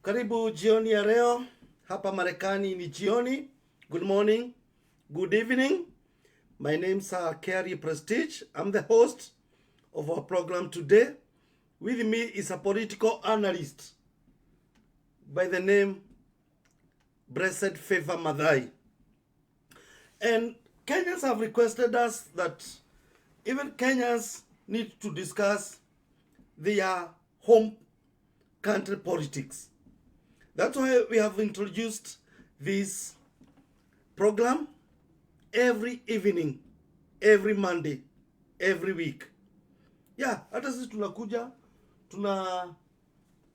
Karibu jioni ya leo. Hapa Marekani ni jioni. Good morning. Good evening. My name's Kiarie Prestige. I'm the host of our program today. With me is a political analyst by the name Blessed Favor Madai. And Kenyans have requested us that even Kenyans need to discuss their home country politics. That's why we have introduced this program every evening, every Monday, every week. Yeah, hata sisi tunakuja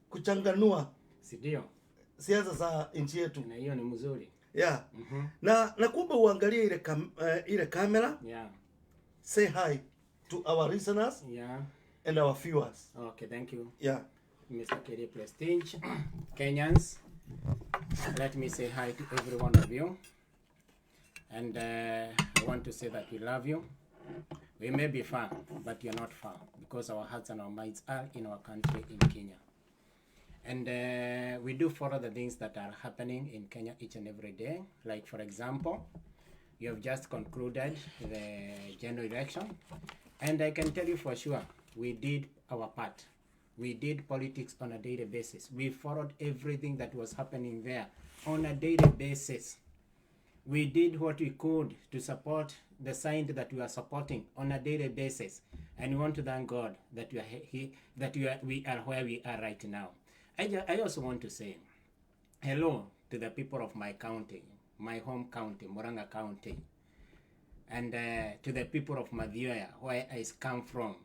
kuchanganua Sidio? siasa za nchi yetu. Na hiyo ni mzuri. Yeah. Na kumbe uangalie ile kamera. Yeah. Say hi to our listeners. Yeah. And our viewers. Okay, thank you. Yeah. Mr. Kiarie Prestige, Kenyans, let me say hi to every one of you. And I want to say that we love you. We may be far, but you're not far, because our hearts and our minds are in our country, in Kenya. And we do follow the things that are happening in Kenya each and every day. Like, for example, you have just concluded the general election. And I can tell you for sure, we did our part. We did politics on a daily basis. We followed everything that was happening there on a daily basis. We did what we could to support the side that we are supporting on a daily basis. And we want to thank God that we are where we are right now. I also want to say hello to the people of my county, my home county, Murang'a County. And to the people of Mathioya, where I come from.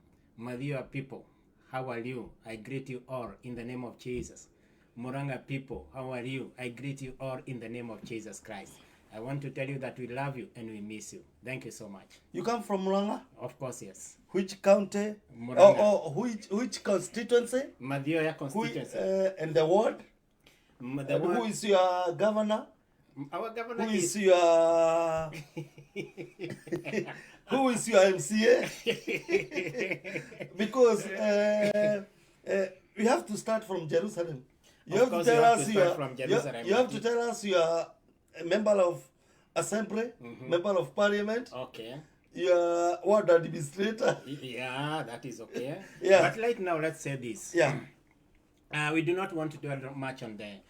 Mathioya people, how are you? I greet you all in the name of Jesus. Murang'a people, how are you? I greet you all in the name of Jesus Christ. I want to tell you that we love you and we miss you. Thank you so much. You come from Murang'a? Of course, yes. Which county? Murang'a. Which constituency? Mathioya constituency. And the ward? Who is your governor? Our governor Who is your who is your MCA? Because we have to start from Jerusalem. You have to tell us you are a member of assembly, member of parliament. Okay. You are ward administrator. Yeah, that is okay. Yeah. But right now, let's say this. Yeah. We do not want to dwell much on the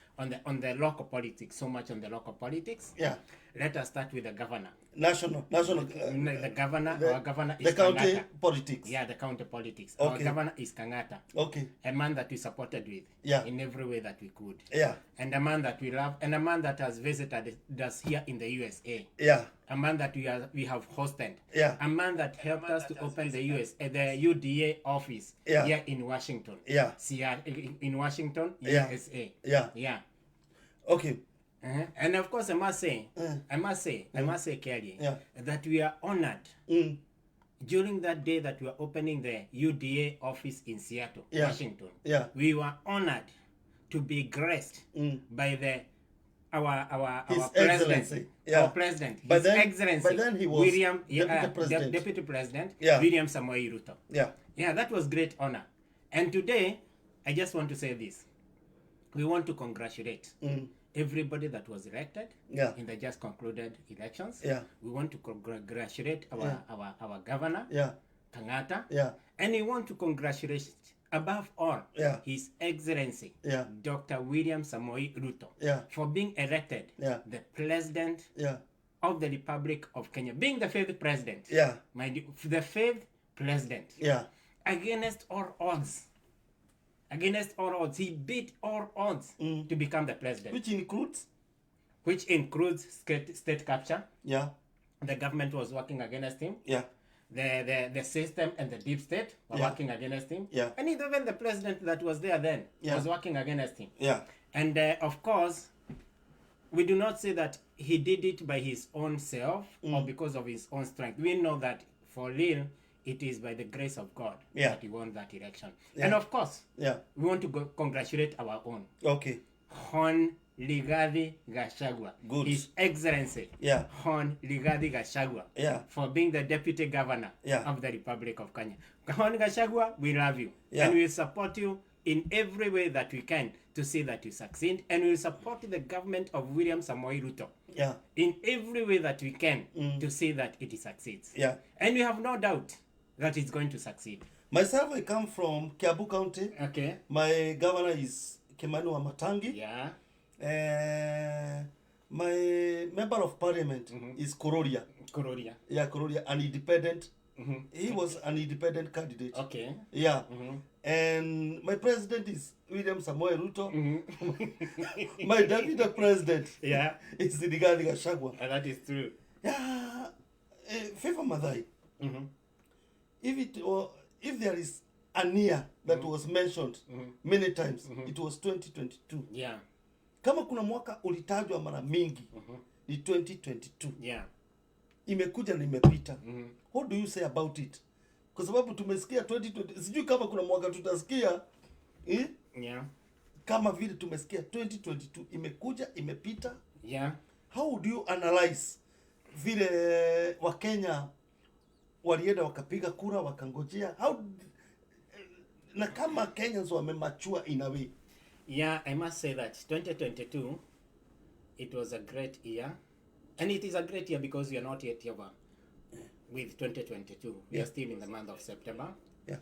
local politics, so much on the local politics. Yeah. Let us start with the governor. National. The governor. Our governor is the county Kangata. politics. Yeah, the county politics. Okay. Our governor is Kangata. Okay. A man that we supported with. Yeah. In every way that we could. Yeah. And a man that we love, and a man that has visited us here in the USA. Yeah. A man that we have hosted. Yeah. A man that helped us to open the the UDA office here in Washington. Yeah. In Washington, Yeah. USA. Yeah. Yeah. Okay. And of course, I must say, Kiarie, that we are honored during that day that we are opening the UDA office in Seattle, Washington. Yeah. We were honored to be graced by our president, our president, His Excellency. By then he was Deputy President Yeah. William Samoei Ruto. Yeah. Yeah, that was great honor. And today, I just want to say this: we want to congratulate everybody that was elected in the just concluded elections. Yeah. We want to congratulate our governor, Kangata. Yeah. And we want to congratulate, above all, His Excellency, Dr. William Samoei Ruto, for being elected the President of the Republic of Kenya, being the fifth president. Yeah. Mind you, the fifth president. Yeah. Against all odds. Against all odds. He beat all odds to become the president. Which includes state capture. Yeah. The government was working against him. Yeah. The system and the deep state were working against him. Yeah. And even the president that was there then was working against him. Yeah. And of course, we do not say that he did it by his own self or because of his own strength. We know that for real, it is by the grace of God that he won that election. And of course, we want to congratulate our own. Okay. Hon Rigathi Gachagua. Good. His Excellency. Hon Rigathi Gachagua. For being the Deputy Governor of the Republic of Kenya. Hon Gachagua, we love you. And we support you in every way that we can to see that you succeed, and we will support the government of William Samoei Ruto Yeah. in every way that we can to see that it succeeds. Yeah. And we have no doubt that it's going to succeed. Myself, I come from Kiabu County. Okay. My governor is Kimani Wamatangi. Yeah. My member of parliament is Kororia. Kororia. Yeah, Kororia, an independent. He was an independent candidate. Okay. Yeah. And my president is William Samoei Ruto. My deputy president is Rigathi Gachagua. That is true. Yeah. Favor Madai. If there is a year that was mentioned many times, it was 2022. Yeah. Kama kuna mwaka ulitajwa mara mingi ni 2022. Yeah. Imekuja na imepita. What do you say about it? Kwa sababu tumesikia 2020, sijui kama kuna mwaka tutasikia Yeah. kama vile tumesikia 2022 imekuja imepita. Yeah. How do you analyze vile Wakenya walienda wakapiga kura wakangojea? Na kama Kenyans wamemachua in a way? Yeah, I must say that 2022, it was a great year. And it is a great year because we are not yet over with 2022. We are still in the month of September. Yeah.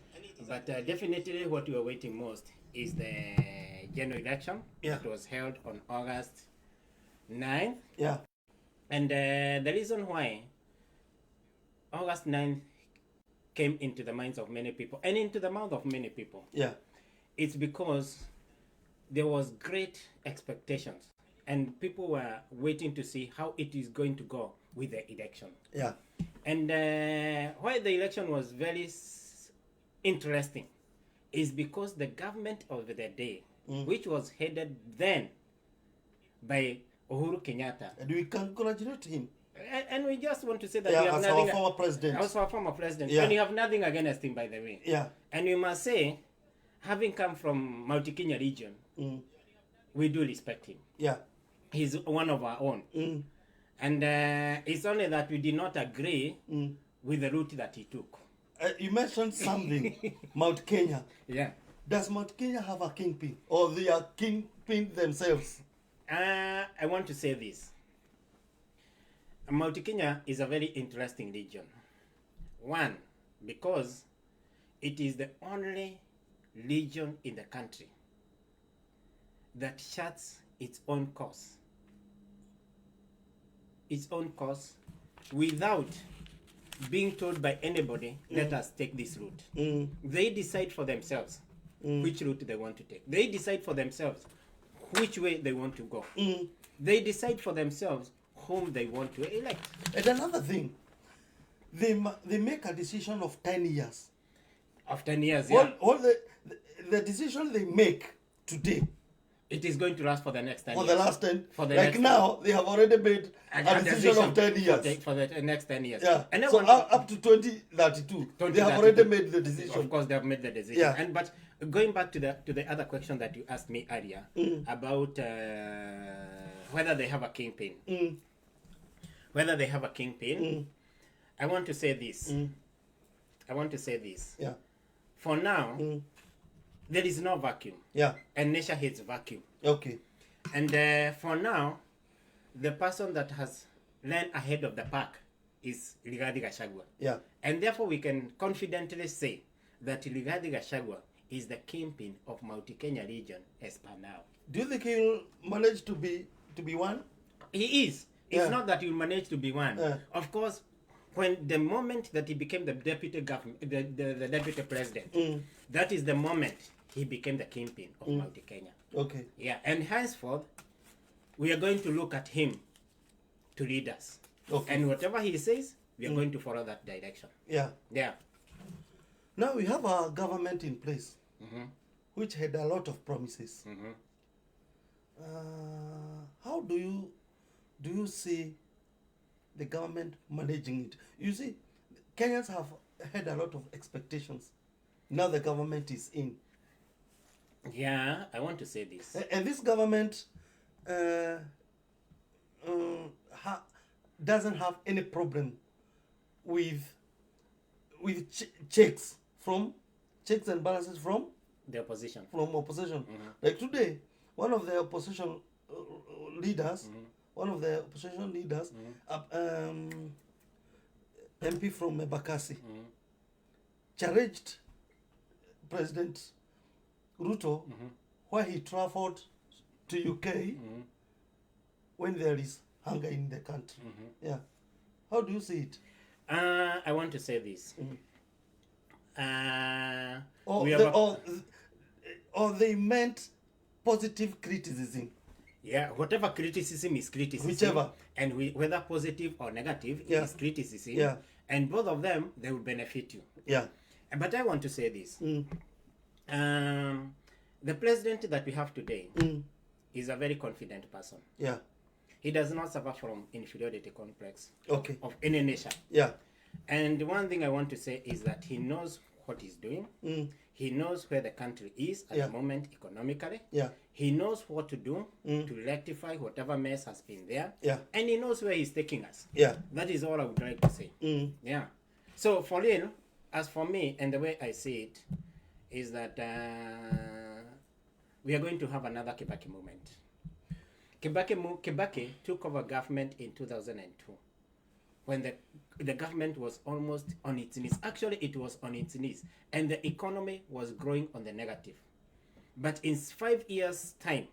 But definitely what we are waiting most is the general election. Yeah. It was held on August 9th. Yeah. And the reason why August 9th came into the minds of many people and into the mouth of many people. Yeah. It's because there was great expectations and people were waiting to see how it is going to go with the election. Yeah. And why the election was very interesting is because the government of the day, which was headed then by Uhuru Kenyatta. And we congratulate him. And we just want to say that Yeah, we have as nothing. our former president. As our former president. Yeah. And you have nothing against him, by the way. Yeah. And we must say, having come from Mount Kenya region, we do respect him. Yeah. He's one of our own. And it's only that we did not agree with the route that he took. You mentioned something, Mount Kenya. Yeah. Does Mount Kenya have a kingpin? Or they are kingpin themselves? I want to say this. Mount Kenya is a very interesting region. One, because it is the only region in the country that charts its own course. Its own course without being told by anybody, let us take this route. They decide for themselves which route they want to take. They decide for themselves which way they want to go. They decide for themselves whom they want to elect. And another thing, they make a decision of 10 years. Of 10 years, yeah. All the decision they make today, it is going to last for the next 10 for years. the last 10, For the like next now, they have already made a decision of 10 years. For the next 10 years. Yeah. And So up to 2032, they have already made the decision. Of course, they have made the decision. Yeah. And but going back to the other question that you asked me earlier about whether they have a kingpin. Whether they have a kingpin, I want to say this. I want to say this. Yeah. For now, there is no vacuum. Yeah. And nature hates vacuum. Okay. And for now, the person that has ran ahead of the pack is Rigathi Gachagua. Yeah. And therefore, we can confidently say that Rigathi Gachagua is the kingpin of Mount Kenya region as per now. Do you think he'll manage to be one? He is. It's Yeah. not that he will manage to be one. Yeah. Of course, when the moment that he became the deputy government, the deputy president, that is the moment he became the kingpin of Mount Kenya. Okay. Yeah, and henceforth, we are going to look at him to lead us. Okay. And whatever he says, we are going to follow that direction. Yeah. Yeah. Now we have a government in place which had a lot of promises. How do you see the government managing it? You see, Kenyans have had a lot of expectations. Now the government is in. Yeah, I want to say this. And this government doesn't have any problem with checks and balances from The opposition. opposition. Like today, one of the opposition leaders, one of the opposition leaders, MP from Bakassi, challenged President Ruto where he traveled to UK when there is hunger in the country. Yeah. How do you see it? I want to say this. Or they meant positive criticism. Yeah, whatever criticism is criticism. Whichever. And whether positive or negative, it is criticism. Yeah. And both of them, they will benefit you. Yeah. But I want to say this. The president that we have today is a very confident person. Yeah. He does not suffer from inferiority complex Okay. of any nature. Yeah. And one thing I want to say is that he knows what he's doing. He knows where the country is at the moment economically. Yeah. He knows what to do to rectify whatever mess has been there. Yeah. And he knows where he's taking us. Yeah. That is all I would like to say. Yeah. So for real, as for me and the way I see it, is that we are going to have another Kibaki moment. Kibaki took over government in 2002 when the government was almost on its knees. Actually, it was on its knees, and the economy was growing on the negative. But in 5 years' time,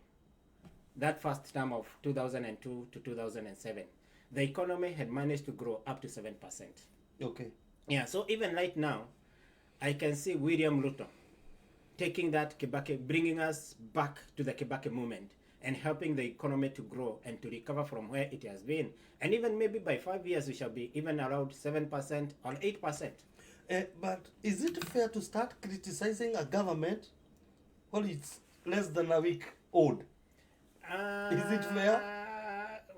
that first term of 2002 to 2007, the economy had managed to grow up to 7%. Okay. Yeah, so even right now, I can see William Ruto taking that Kibaki, bringing us back to the Kibaki movement and helping the economy to grow and to recover from where it has been. And even maybe by 5 years, we shall be even around 7% or 8%. But is it fair to start criticizing a government while it's less than a week old? Is it fair?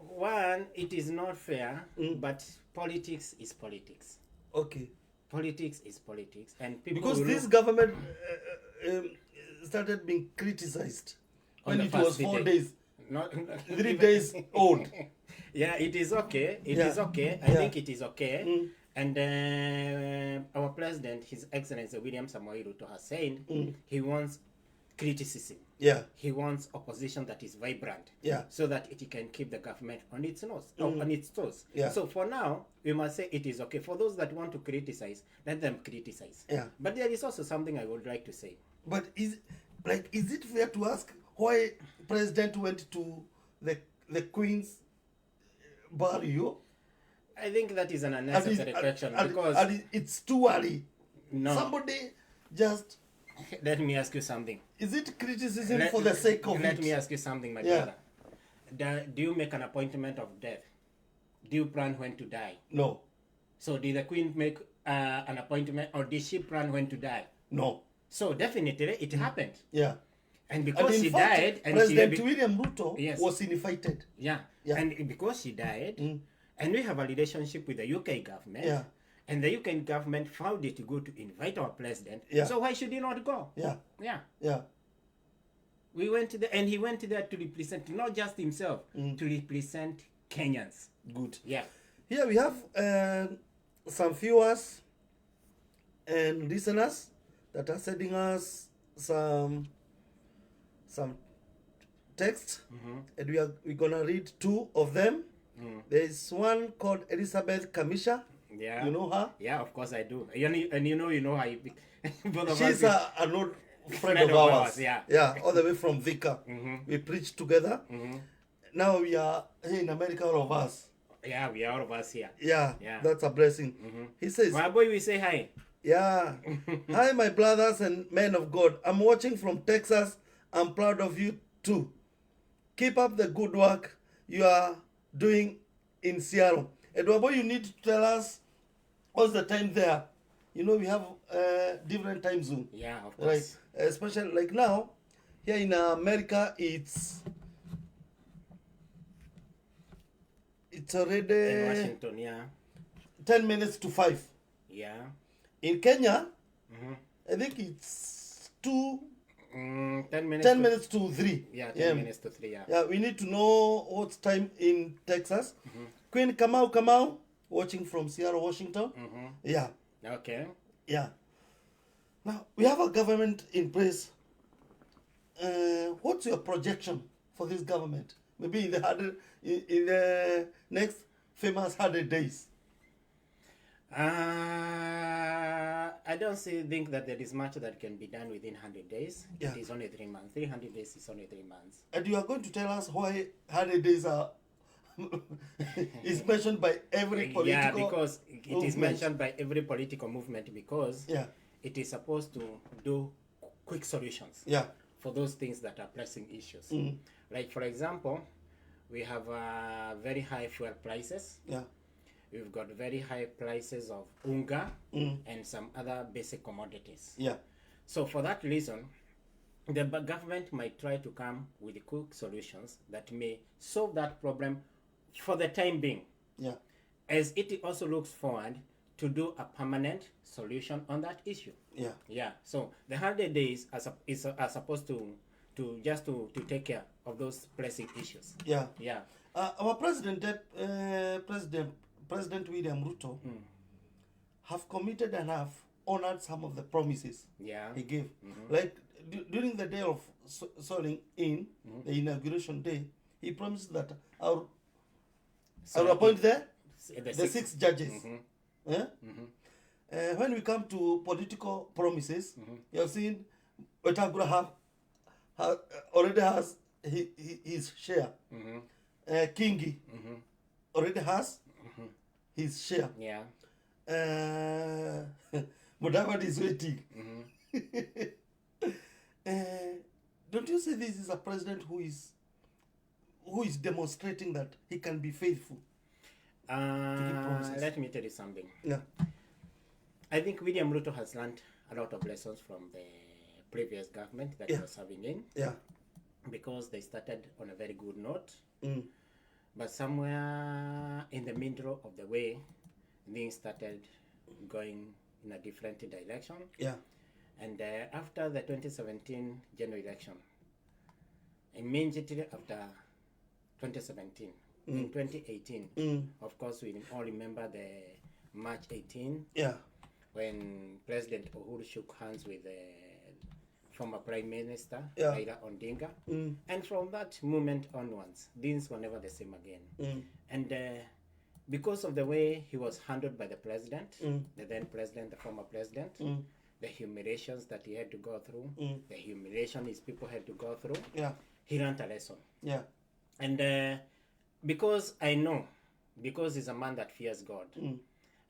One, it is not fair, but politics is politics. Okay. Politics is politics. And people because this government started being criticized when it was 4 days, not 3 days old. Yeah, it is okay. It is okay. I think it is okay. And our president, His Excellency William Samoei Ruto, has said he wants criticism. Yeah. He wants opposition that is vibrant. Yeah. So that it can keep the government on its nose, on its toes. Yeah. So for now, we must say it is okay. For those that want to criticize, let them criticize. Yeah. But there is also something I would like to say. But is it fair to ask why President went to the Queen's burial? I think that is an unnecessary question because it's too early. No. Somebody just. Let me ask you something. Is it criticism for the sake of Let me ask you something, my brother. Do you make an appointment of death? Do you plan when to die? No. So did the Queen make an appointment, or did she plan when to die? No. So definitely it happened. Yeah. And because and she fact, died, and President William Ruto was invited. Yeah. And because she died, and we have a relationship with the UK government. Yeah. And the UK government found it good to invite our president. Yeah. So why should he not go? Yeah. Yeah. Yeah. We went there, and he went there to represent not just himself, to represent Kenyans. Good. Yeah. Here we have some viewers and listeners that are sending us some text, and we're gonna read two of them. There is one called Elizabeth Kamisha. Yeah. You know her? Yeah, of course I do. And you know how both of she's us. an old friend of ours. Yeah. Yeah, all the way from Vika. We preached together. Now we are here in America, all of us. Yeah, we are all of us here. Yeah, that's a blessing. He says, my boy, we say hi. Yeah. Hi, my brothers and men of God. I'm watching from Texas. I'm proud of you too. Keep up the good work you are doing in Seattle. Eduardo, you need to tell us what's the time there. You know, we have different time zone. Yeah, of course. Right? Especially like now, here in America, it's already In Washington, yeah. 10 minutes to 5. Yeah. In Kenya, I think it's 10 minutes. 10 minutes to 3. Yeah, 10 minutes to 3, yeah. Yeah, we need to know what's time in Texas. Queen Kamau, watching from Seattle, Washington. Yeah. Okay. Yeah. Now, we have a government in place what's your projection for this government? Maybe in the next famous 100 days. I don't think that there is much that can be done within 100 days. Yeah. It is only 3 months. 300 days is only 3 months. And you are going to tell us why 100 days are is mentioned by every political Yeah, because it is movement. mentioned by every political movement because Yeah, it is supposed to do quick solutions yeah, for those things that are pressing issues. Mm. Like, for example, we have very high fuel prices. yeah, We've got very high prices of unga and some other basic commodities. yeah, So for that reason, the government might try to come with quick solutions that may solve that problem for the time being, yeah, as it also looks forward to do a permanent solution on that issue. yeah, Yeah, so the 100 days are supposed to take care of those pressing issues. yeah. Yeah. Our President William Ruto have committed and have honored some of the promises Yeah. he gave. Like during the day of swearing in, the inauguration day, he promised that I'll appoint the six judges. Eh? When we come to political promises, you have seen Wetangula already has his share. Kingi already has his share. Yeah. Mudavadi is waiting. Don't you say this is a president who is demonstrating that he can be faithful? Let me tell you something. Yeah. I think William Ruto has learned a lot of lessons from the previous government that he was serving in, Yeah. because they started on a very good note, Mm. but somewhere in the middle of the way, things started going in a different direction. Yeah. And after the 2017 general election, immediately after 2017, in 2018, of course, we all remember the March 18, Yeah. when President Uhuru shook hands with the former Prime Minister, Yeah. Raila Odinga. And from that moment onwards, things were never the same again. And because of the way he was handled by the president, the then president, the former president, the humiliations that he had to go through, the humiliation his people had to go through, Yeah. he learned a lesson. Yeah. And because I know, because he's a man that fears God,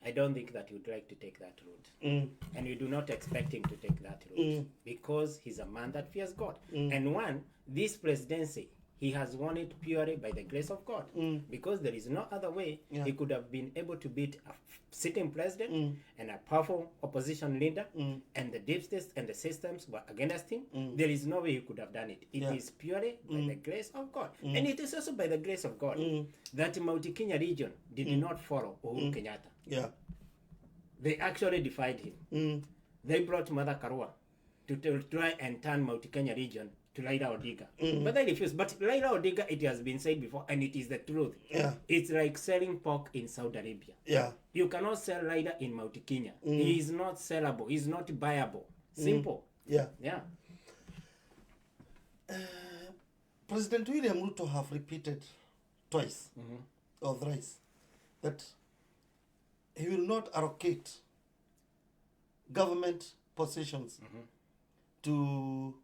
I don't think that he would like to take that route. And we do not expect him to take that route, because he's a man that fears God. And this presidency, he has won it purely by the grace of God, because there is no other way he could have been able to beat a sitting president and a powerful opposition leader, and the deep states and the systems were against him. There is no way he could have done it. It is purely by the grace of God. And it is also by the grace of God that Mount Kenya region did not follow Uhuru Kenyatta. Yeah. They actually defied him. They brought Mother Karua to try and turn Mount Kenya region to Raila Odinga. But they refused. But Raila Odinga, it has been said before, and it is the truth. Yeah. It's like selling pork in Saudi Arabia. Yeah. You cannot sell Raila in Mount Kenya. He is not sellable. He is not buyable. Simple. Yeah. Yeah. President William Ruto have repeated twice or thrice that he will not allocate government positions to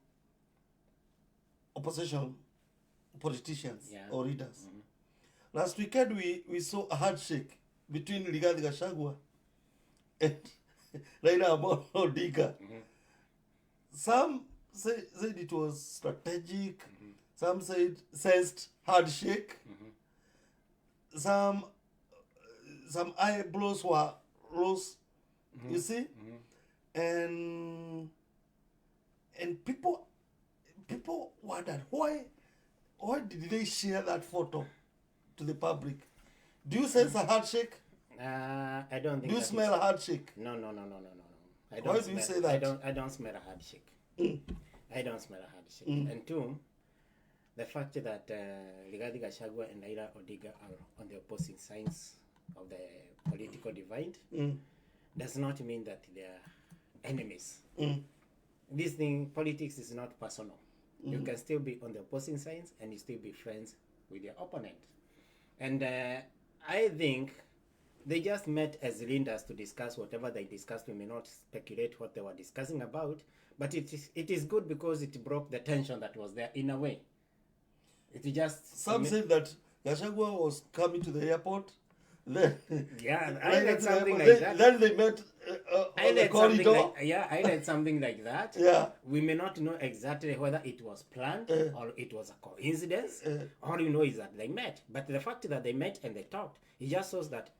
opposition politicians or leaders. Last weekend we saw a handshake between Rigathi Gachagua and Raila Amolo Odinga. Some said it was strategic. Some said sensed handshake. Some eyebrows were rose. You see, and people wondered why did they share that photo to the public? Do you sense a handshake? I don't think. Do you smell a handshake? No. I Why do you say that? I don't smell a handshake. I don't smell a handshake. And two, the fact that Rigathi Gachagua and Raila Odinga are on the opposing sides of the political divide does not mean that they are enemies. This thing, politics is not personal. You can still be on the opposing sides and you still be friends with your opponent. And I think they just met as leaders to discuss whatever they discussed. We may not speculate what they were discussing about, but it is good because it broke the tension that was there in a way. It just Some say that Gachagua was coming to the airport. Then yeah, I read something like then, that. Then they met on the corridor. I read something like that. Yeah. We may not know exactly whether it was planned or it was a coincidence. All you know is that they met. But the fact that they met and they talked, it just shows that,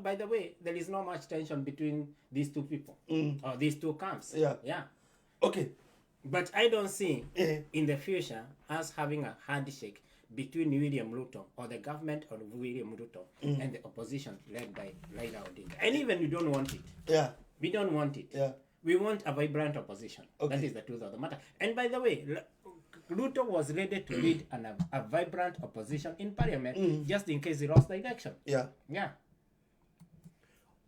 by the way, there is not much tension between these two people or these two camps. Yeah. Yeah. Okay. But I don't see in the future us having a handshake between William Ruto or the government of William Ruto and the opposition led by Raila Odinga. And even we don't want it. Yeah. We don't want it. Yeah. We want a vibrant opposition. Okay. That is the truth of the matter. And by the way, Ruto was ready to lead a vibrant opposition in parliament just in case he lost the election. Yeah. Yeah.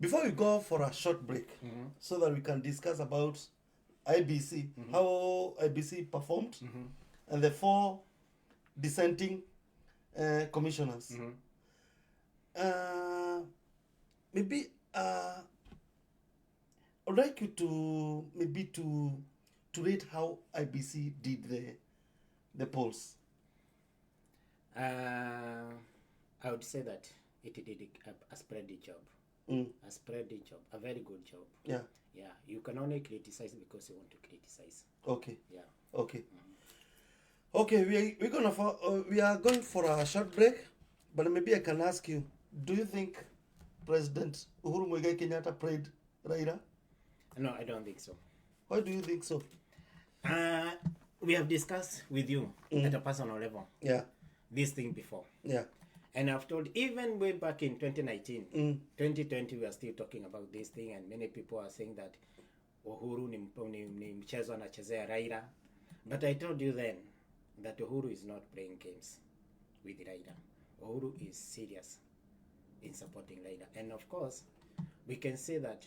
Before we go for a short break, so that we can discuss about IBC, how IBC performed, and the 4 dissenting commissioners. Maybe I'd like you to maybe to rate how IBC did the polls. I would say that it did a splendid job. A splendid job, a very good job. Yeah. Yeah, you can only criticize because you want to criticize. Okay. Yeah. Okay. Okay, we are going for a short break, but maybe I can ask you: do you think President Uhuru Muigai Kenyatta prayed Raila? No, I don't think so. Why do you think so? We have discussed with you at a personal level. Yeah. This thing before. Yeah. And I've told, even way back in 2019, 2020, we are still talking about this thing, and many people are saying that Uhuru ni mchezo anachezea Raila. But I told you then that Uhuru is not playing games with Raila. Uhuru is serious in supporting Raila. And of course, we can say that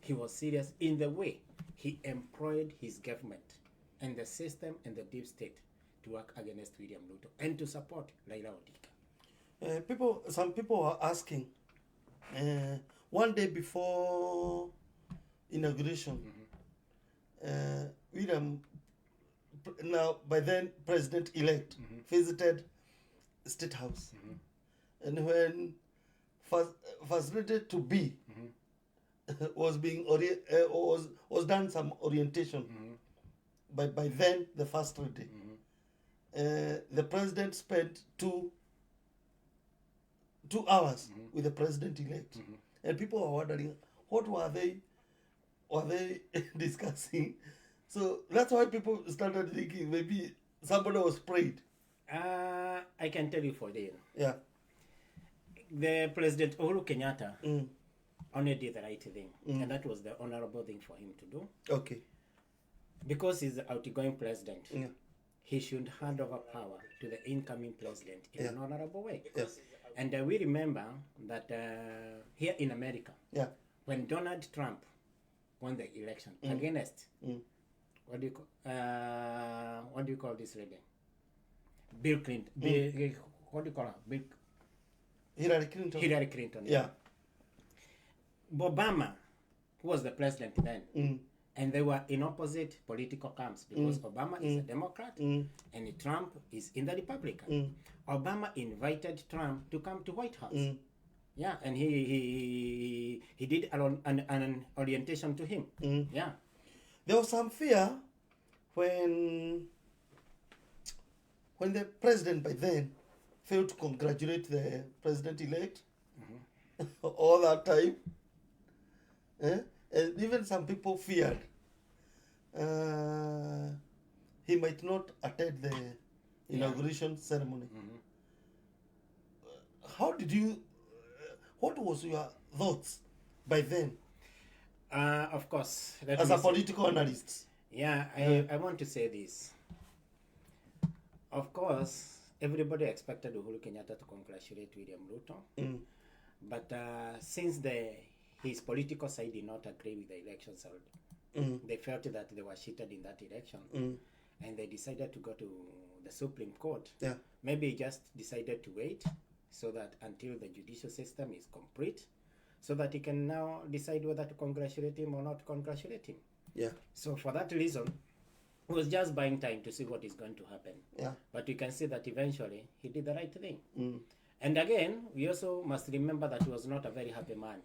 he was serious in the way he employed his government and the system and the deep state to work against William Ruto and to support Raila Odinga. Some people are asking, one day before inauguration, William, now by then President-elect, visited State House, and when first lady to be was being was done some orientation by then the first lady. The president spent 2 hours with the president-elect, and people were wondering what were they discussing. So that's why people started thinking maybe somebody was prayed. I can tell you for real. Yeah. The President Uhuru Kenyatta only did the right thing, and that was the honorable thing for him to do. Okay. Because he's the outgoing president, he should hand over power to the incoming president in an honorable way. Yes. And we remember that here in America, when Donald Trump won the election against, what do you call this lady? Bill Clinton. What do you call her? Hillary Clinton. Hillary Clinton. Yeah. Obama, who was the president then, and they were in opposite political camps because Obama is a Democrat and Trump is in the Republican. Obama invited Trump to come to White House. Yeah, and he did an orientation to him. Yeah. There was some fear when the president by then failed to congratulate the president-elect all that time. And even some people feared he might not attend the inauguration ceremony. How did you, what was your thoughts by then? Of course. As a political analyst. Yeah, I want to say this. Of course, everybody expected Uhuru Kenyatta to congratulate William Ruto. But since his political side did not agree with the election result, they felt that they were cheated in that election. and they decided to go to the Supreme Court, Yeah. maybe he just decided to wait so that until the judicial system is complete, so that he can now decide whether to congratulate him or not congratulate him. Yeah. So for that reason, he was just buying time to see what is going to happen. Yeah. But you can see that eventually he did the right thing. Mm. And again, we also must remember that he was not a very happy man,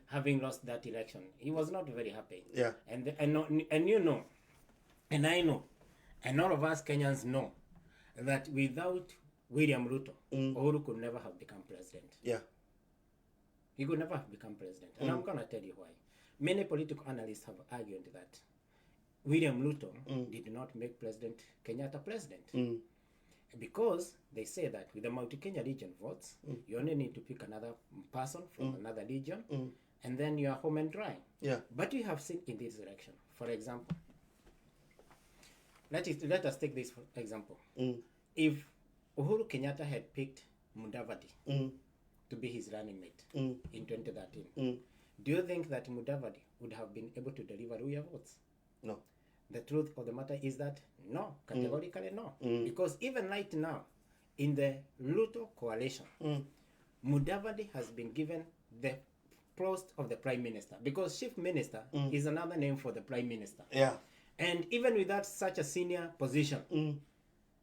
having lost that election. He was not very happy. Yeah. And you know, and I know, and all of us Kenyans know, that without William Ruto, Uhuru could never have become president. Yeah. He could never have become president. And I'm going to tell you why. Many political analysts have argued that William Ruto did not make President Kenyatta president. Because they say that with the multi-Kenya region votes, you only need to pick another person from another region, and then you are home and dry. Yeah. But we have seen in this election, for example, let us take this for example. If Uhuru Kenyatta had picked Mudavadi to be his running mate in 2013, do you think that Mudavadi would have been able to deliver Ruya votes? No. The truth of the matter is that no, categorically no. Because even right now, in the Ruto coalition, Mudavadi has been given the post of the prime minister, because chief minister is another name for the prime minister. Yeah. And even without such a senior position,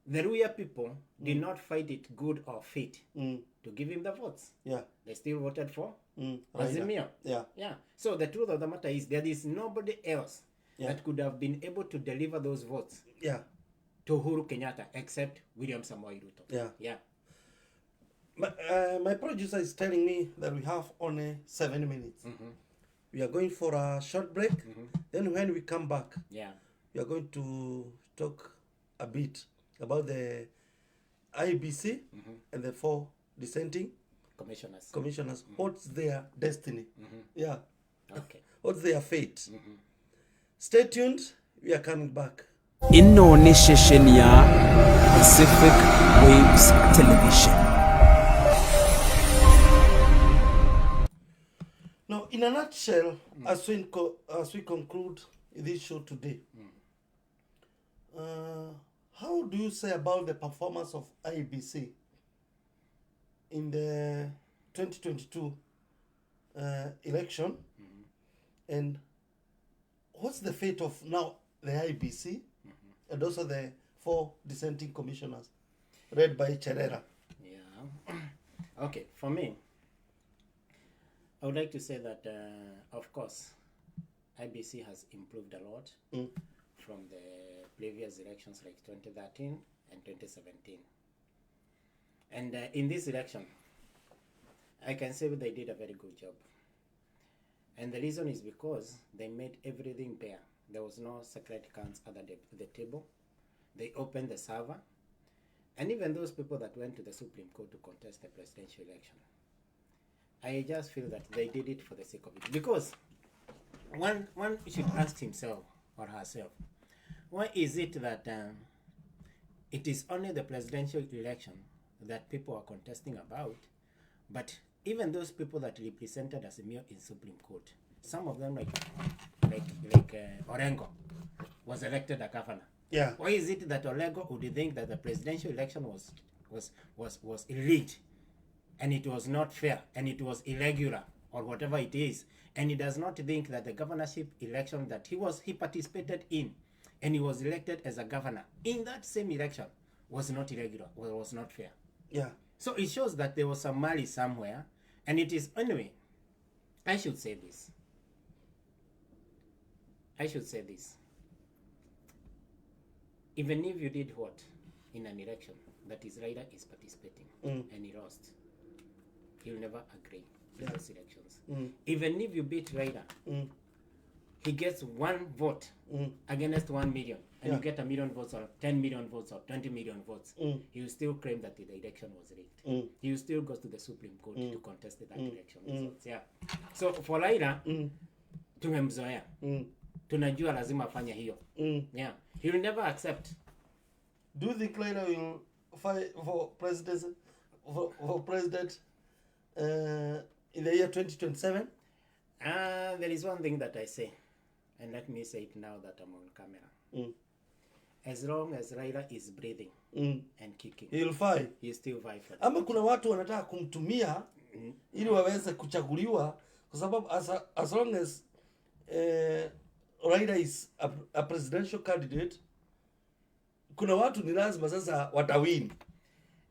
the Ruya people did not find it good or fit to give him the votes. Yeah. They still voted for Raila. Azimio. Yeah. Yeah. So the truth of the matter is there is nobody else that could have been able to deliver those votes Yeah. to Uhuru Kenyatta except William Samoei Ruto. Yeah. Yeah. My producer is telling me that we have only 7 minutes. We are going for a short break. Then when we come back, Yeah. we are going to talk a bit about the IBC and the 4 dissenting Commissioners. What's their destiny? Yeah. Okay. What's their fate? Stay tuned. We are coming back. Ino ni shesheni ya Pacific Waves Television. Now, in a nutshell, as we conclude this show today, how do you say about the performance of IBC in the 2022 election, and what's the fate of now the IBC and also the 4 dissenting commissioners led by Cherera? Yeah. Okay. For me, I would like to say that, of course, IBC has improved a lot from the previous elections like 2013 and 2017. And in this election, I can say they did a very good job. And the reason is because they made everything bare. There was no secret accounts at the table. They opened the server. And even those people that went to the Supreme Court to contest the presidential election, I just feel that they did it for the sake of it. Because one should ask himself or herself, why is it that it is only the presidential election that people are contesting about, but even those people that represented Azimio in Supreme Court, some of them like Orengo was elected a governor. Yeah. Why is it that Orengo would think that the presidential election was rigged, and it was not fair, and it was irregular, or whatever it is, and he does not think that the governorship election that he participated in, and he was elected as a governor in that same election, was not irregular or was not fair? Yeah. So it shows that there was some malice somewhere, and it is, anyway, I should say this. Even if you did what in an election that his rider is participating and he lost, he'll never agree to those elections. Even if you beat rider, he gets 1 vote against 1 million, and you get 1 million votes or 10 million votes or 20 million votes, he will still claim that the election was rigged. He will still go to the Supreme Court to contest that election results. Yeah. So for Raila, tumemzoea. Tunajua lazima afanye hiyo. Yeah. He will never accept. Do you think Raila will fight for president in the year 2027? There is one thing that I say, and let me say it now that I'm on camera. as long as Raila is breathing and kicking, He'll fight. he still fight for that. Ama kuna watu wanataka kumtumia ili waweze kuchaguliwa kwa sababu as long as Raila is a presidential candidate, kuna watu ni lazima sasa watawin.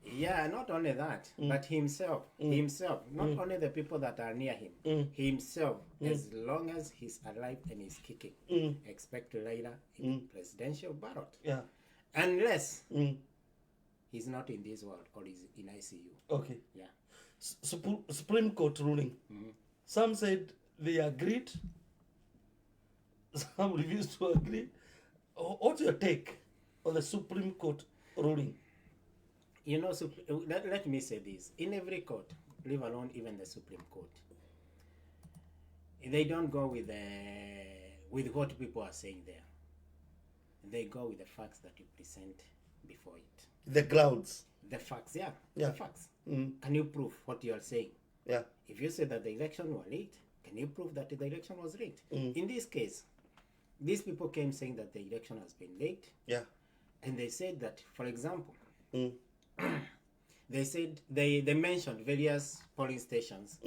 Yeah, not only that, but himself, not only the people that are near him, himself, as long as he's alive and he's kicking, expect Raila in the presidential ballot. Yeah. Unless he's not in this world or he's in ICU. Okay. Yeah. Supreme Court ruling. Some said they agreed. Some refused to agree. What's your take on the Supreme Court ruling? You know, let me say this. In every court, leave alone even the Supreme Court, they don't go with what people are saying there. They go with the facts that you present before it. The grounds. The facts, yeah. Yeah. The facts. Can you prove what you are saying? Yeah. If you say that the election was rigged, can you prove that the election was rigged? In this case, these people came saying that the election has been rigged. Yeah. And they said that, for example, they said they mentioned various polling stations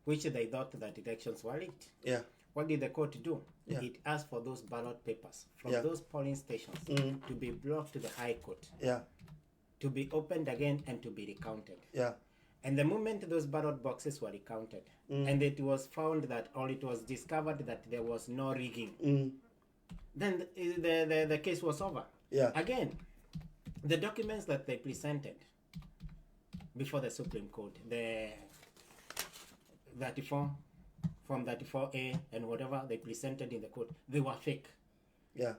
which they thought that elections were rigged. Yeah. What did the court do? Yeah. It asked for those ballot papers from Yeah. those polling stations to be brought to the High Court, Yeah. to be opened again and to be recounted. Yeah. And the moment those ballot boxes were recounted, and it was found that, or it was discovered that there was no rigging, then the case was over. Yeah. Again, the documents that they presented before the Supreme Court, the 34, Form 34A and whatever they presented in the court, they were fake Yeah.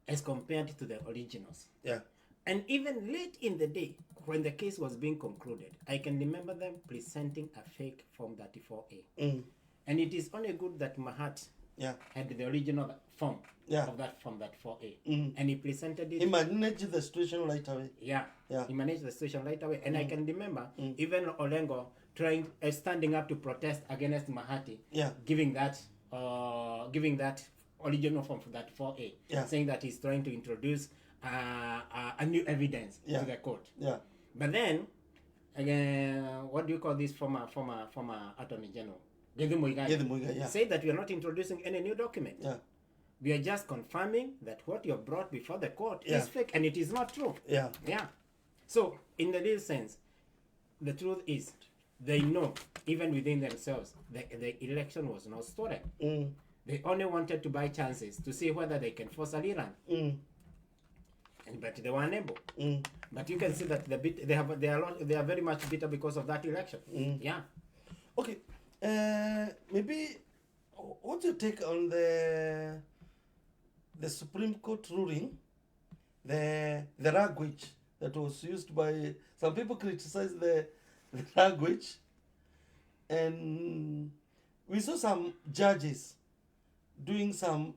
as compared to the originals. Yeah. And even late in the day, when the case was being concluded, I can remember them presenting a fake Form 34A. And it is only good that Mahat Yeah. had the original form of that Form 34A. And he presented it. He managed the situation right away. Yeah. Yeah. He managed the situation right away. And I can remember even Olengo standing up to protest against Mahati, Yeah. giving that original Form 34A, Yeah. saying that he's trying to introduce a new evidence Yeah. to the court. Yeah. But then, again, what do you call this former Attorney General? Gethu Muigai, Yeah. say that we are not introducing any new document. Yeah. We are just confirming that what you have brought before the court Yeah. is fake and it is not true. Yeah. Yeah. So, in the real sense, the truth is, they know, even within themselves, the election was not stolen. They only wanted to buy chances to see whether they can force a rerun. But they were unable. But you can see that they are very much bitter because of that election. Yeah. Okay. Maybe what's your take on the Supreme Court ruling? The language that was used by some people criticize the language, and we saw some judges doing some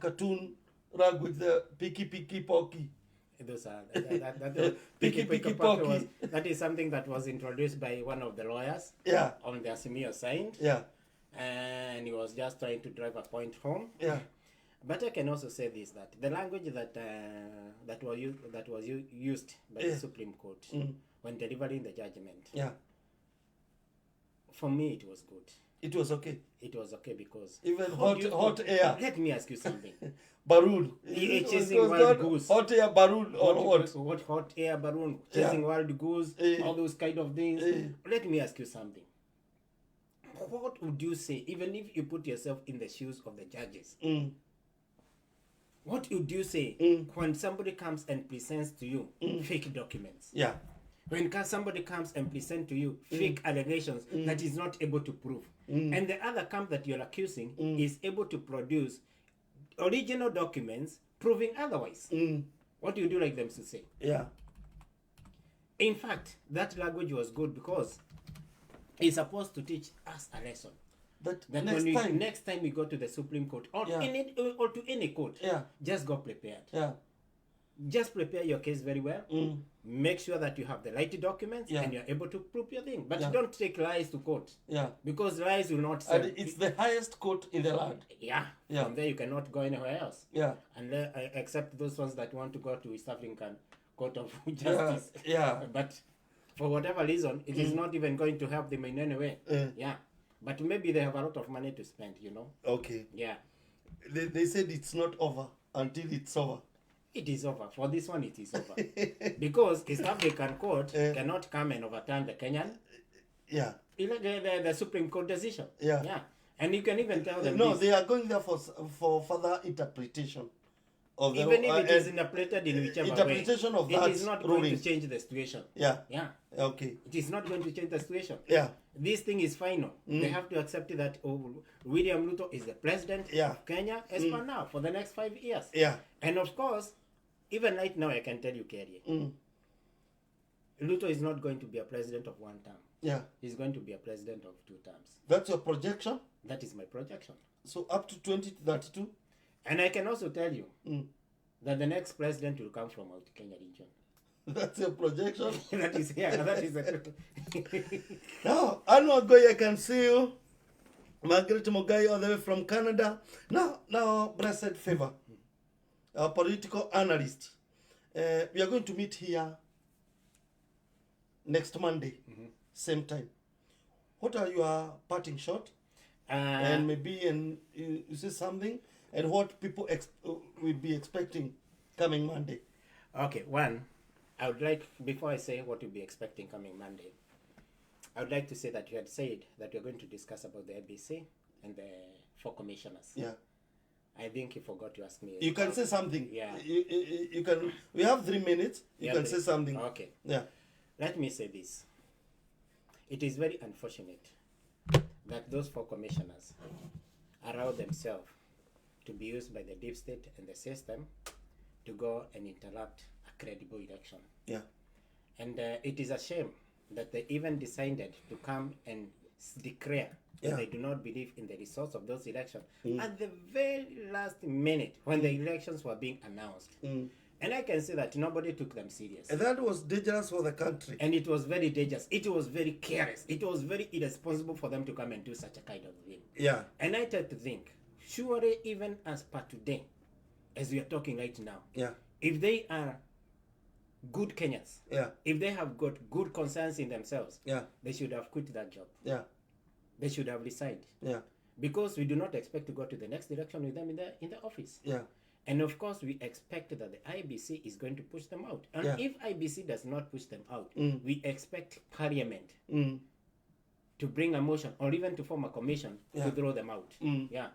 cartoon language, the picky pocky. Those are that Picky pocky. That is something that was introduced by one of the lawyers. Yeah. On the Asimio side. Yeah. And he was just trying to drive a point home. Yeah. But I can also say this, that the language that was used by the Supreme Court when delivering the judgment. Yeah. For me, it was good. It was okay. It was okay because even hot air. Let me ask you something. Balloon. Chasing wild goose. Hot air balloon or what? What hot air balloon? Chasing wild goose. All those kind of things. Let me ask you something. What would you say, even if you put yourself in the shoes of the judges? What would you say when somebody comes and presents to you fake documents? Yeah. When somebody comes and presents to you fake allegations that is not able to prove, and the other camp that you're accusing is able to produce original documents proving otherwise, what do you like them to say? Yeah. In fact, that language was good because it's supposed to teach us a lesson. That next time we go to the Supreme Court or to any court, just go prepared. Yeah. just prepare your case very well. Make sure that you have the right documents Yeah. and you're able to prove your thing. But Yeah. don't take lies to court. Yeah. Because lies will not sell. And it's the highest court in the land. Yeah. Yeah. From there you cannot go anywhere else. Yeah. Unless, except those ones that want to go to East African Court of Yeah. Justice. Yeah. But for whatever reason, it is not even going to help them in any way. Yeah. But maybe they have a lot of money to spend, you know. Okay. Yeah. They said it's not over until it's over. It is over. For this one, it is over. Because East African Court cannot come and overturn the Kenyan, Yeah. the Supreme Court decision. Yeah. Yeah. And you can even tell them No, this. they are going there for further interpretation of the Even if it is interpreted in whichever interpretation way, of it that is not ruling. going to change the situation. Yeah. Yeah. Okay. It is not going to change the situation. Yeah. This thing is final. They have to accept that William Ruto is the president of Kenya as per now for the next 5 years. Yeah. And of course, even right now, I can tell you, Kiarie, Ruto is not going to be a president of one term. Yeah. He's going to be a president of 2 terms. That's your projection? That is my projection. So up to 2032? And I can also tell you that the next president will come from Mount Kenya region. That's your projection? That is, yeah, that is a Now, Anwar Goy, I can see you. Margaret Mogai, all the way from Canada. Now, blessed favor, our political analyst. We are going to meet here next Monday, same time. What are your parting shot? And maybe you say something, and what people will be expecting coming Monday. Okay, one, I would like, before I say what you'll be expecting coming Monday, I would like to say that you had said that you're going to discuss about the ABC and the 4 commissioners. Yeah. I think you forgot to ask me. You can say something. Yeah. You can. We have 3 minutes. You can say something. Okay. Yeah. Let me say this. It is very unfortunate that those 4 commissioners allow themselves to be used by the deep state and the system to go and interrupt a credible election. Yeah. And it is a shame that they even decided to come and declare that they do not believe in the results of those elections at the very last minute when the elections were being announced. And I can say that nobody took them serious. And that was dangerous for the country. And it was very dangerous. It was very careless. It was very irresponsible for them to come and do such a kind of thing. Yeah. And I tend to think, surely even as per today, as we are talking right now, Yeah. if they are good Kenyans, Yeah. if they have got good concerns in themselves, Yeah. they should have quit that job. Yeah. They should have resigned. Yeah. Because we do not expect to go to the next election with them in the office. Yeah. And of course, we expect that the IBC is going to push them out. And if IBC does not push them out, we expect Parliament to bring a motion or even to form a commission to throw them out. Yeah.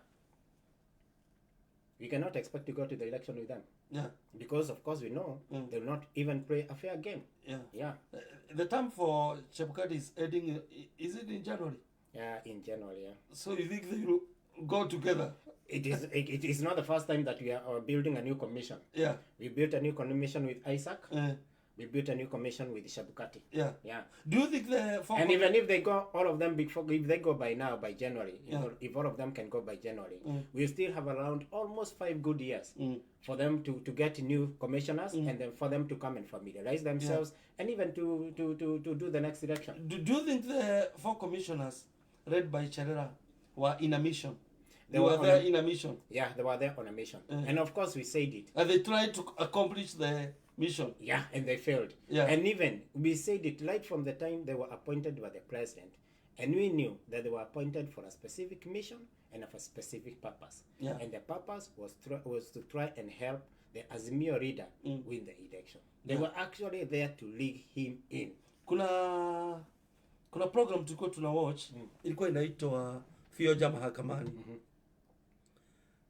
We cannot expect to go to the election with them. Yeah. Because, of course, we know they will not even play a fair game. Yeah. Yeah. The time for Chebukati is ending. Is it in January? Yeah, in January, yeah. So you think they will go together? It is not the first time that we are building a new commission. Yeah. We built a new commission with Isaac. Uh, We built a new commission with Chebukati. yeah. Yeah. Do you think the And even if they go, all of them before, if they go by now, by January, Yeah. if all of them can go by January, we still have around almost 5 good years for them to get new commissioners and then for them to come and familiarize themselves and even to do the next election. Do you think the 4 commissioners led by Cherera were in a mission? They were on there in a mission. Yeah, they were there on a mission. And of course we said it. And they tried to accomplish the mission. Yeah, and they failed. Yeah. And even we said it right from the time they were appointed by the president. And we knew that they were appointed for a specific mission and for a specific purpose. Yeah. And the purpose was to try and help the Azimio leader win the election. They were actually there to lead him in. Kuna program tulikuwa tuna watch ilikuwa inaitwa Fioja Mahakamani.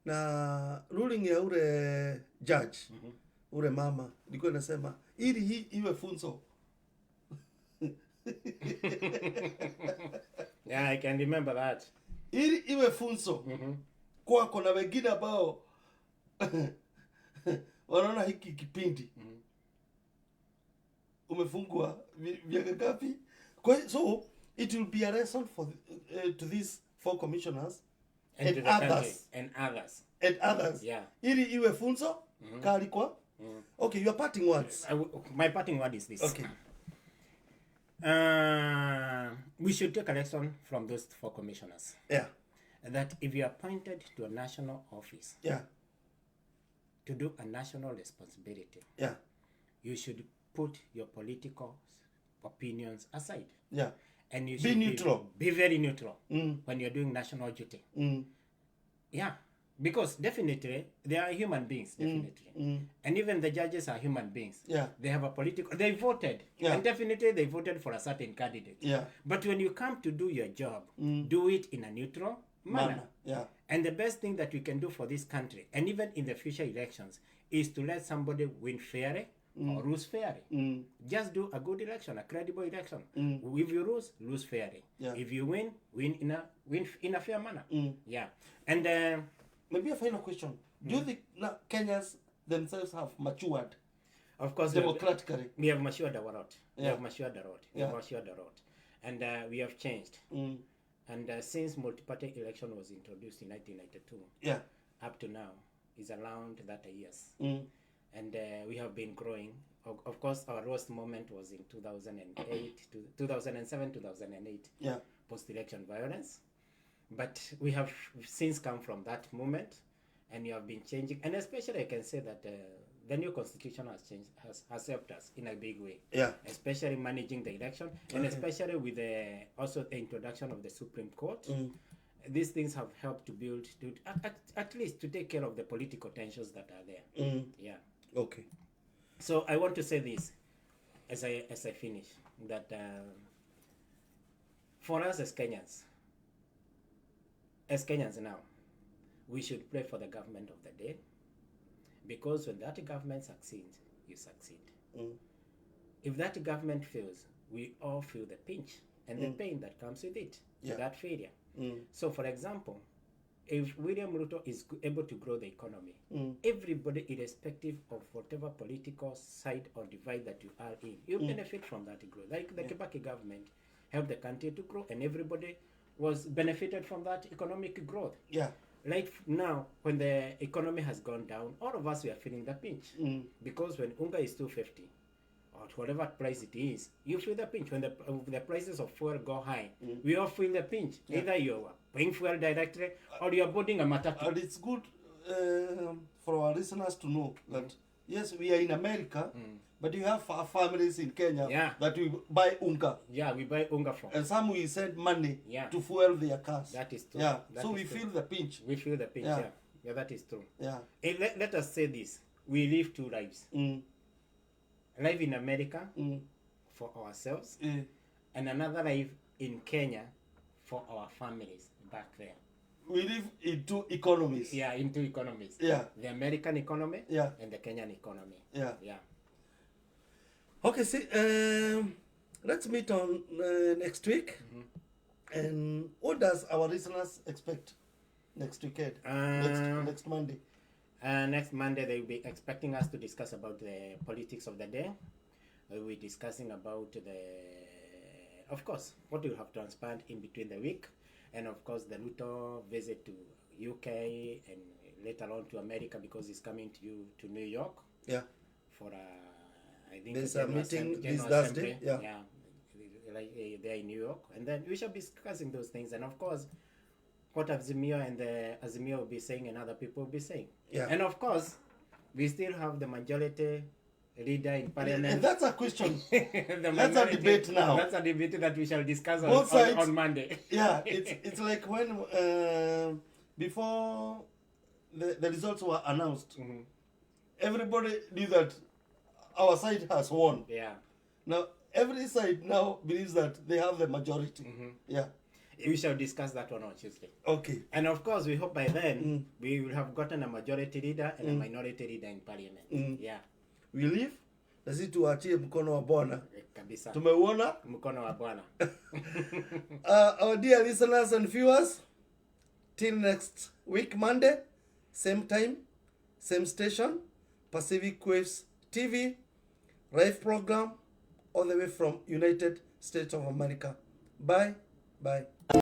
Na ruling ya ule judge ule mama ilikuwa inasema ili hii iwe funzo. Yeah, I can remember that. Ili iwe funzo. Kwako na wengine ambao wanaona hiki kipindi. Umefungwa miaka ngapi? So it will be a lesson for to these 4 commissioners And to the country and others. And others. Yeah. Ili iwe funzo kali kwa Okay, your parting words. My parting word is this. Okay. We should take a lesson from those 4 commissioners. Yeah. That if you are appointed to a national office, Yeah. to do a national responsibility, Yeah. you should put your political opinions aside. Yeah. And you Be should neutral. Be very neutral when you're doing national duty. Yeah. Because definitely they are human beings, definitely. And even the judges are human beings. Yeah. They have a political, they voted. Yeah. And definitely they voted for a certain candidate. Yeah. But when you come to do your job, do it in a neutral manner. Yeah. And the best thing that we can do for this country, and even in the future elections, is to let somebody win fairly or lose fairly. Just do a good election, a credible election. If you lose fairly. Yeah. If you win in a fair manner. Yeah. And maybe a final question. Do you think now Kenyans themselves have matured of course democratically? we have matured a lot. We Yeah. have matured a lot. We Yeah. have matured a lot. And we have changed. And since multi-party election was introduced in 1992, Yeah. up to now is around that years. And we have been growing. Of course, our lowest moment was in 2008, 2007, 2008, Yeah. post-election violence. But we have since come from that moment, and we have been changing. And especially I can say that the new constitution has changed, has helped us in a big way. Yeah. Especially managing the election, and especially with also the introduction of the Supreme Court. These things have helped to build, at least to take care of the political tensions that are there. Yeah. Okay. So I want to say this as I finish, that for us as Kenyans now, we should pray for the government of the day, because when that government succeeds, you succeed. If that government fails, we all feel the pinch and the pain that comes with it, that failure. So, for example, if William Ruto is able to grow the economy, everybody, irrespective of whatever political side or divide that you are in, you benefit from that growth. Like the Kibaki government helped the country to grow, and everybody was benefited from that economic growth. Yeah. Like now, when the economy has gone down, all of us, we are feeling the pinch. Because when unga is 250, or whatever price it is, you feel the pinch. When the prices of fuel go high, we all feel the pinch. Either you're paying fuel directly, or you're boarding a matatu. And it's good for our listeners to know that, yes, we are in America, but you have families in Kenya that we buy unga. Yeah, we buy unga from. And some we send money to fuel their cars. That is true. Yeah, that so we true. feel the pinch. We feel the pinch, yeah, that is true. Yeah. And let us say this. We live 2 lives. Live in America for ourselves, and another life in Kenya for our families back there. We live in 2 economies. Yeah, in 2 economies. Yeah. The American economy and the Kenyan economy. Yeah. Yeah. Okay, see, let's meet on next week. And what does our listeners expect next weekend? Next Monday? Next Monday, they will be expecting us to discuss about the politics of the day. We will be discussing about of course, what will have transpired in between the week. And of course, the Ruto visit to UK and later on to America, because he's coming to New York. Yeah. For I think there's a meeting this General Thursday. Assembly. Yeah. Like they're in New York, and then we shall be discussing those things. And of course, what Azimio and the Azimio will be saying, and other people will be saying. Yeah. And of course, we still have the majority leader in parliament. And that's a question. That's a debate now. That's a debate that we shall discuss on Monday. Yeah, it's like when before the results were announced, everybody knew that our side has won. Yeah. Now every side now believes that they have the majority. Yeah. We shall discuss that one on Tuesday. Okay. And of course, we hope by then we will have gotten a majority leader and a minority leader in parliament. Yeah. We leave. Nasi tuachie mkono wa Bwana. Kabisa. Tumeuona Mkono wa Bwana. Our dear listeners and viewers, till next week Monday, same time, same station, Pacific Waves TV, live program, all the way from United States of America. Bye. Bye.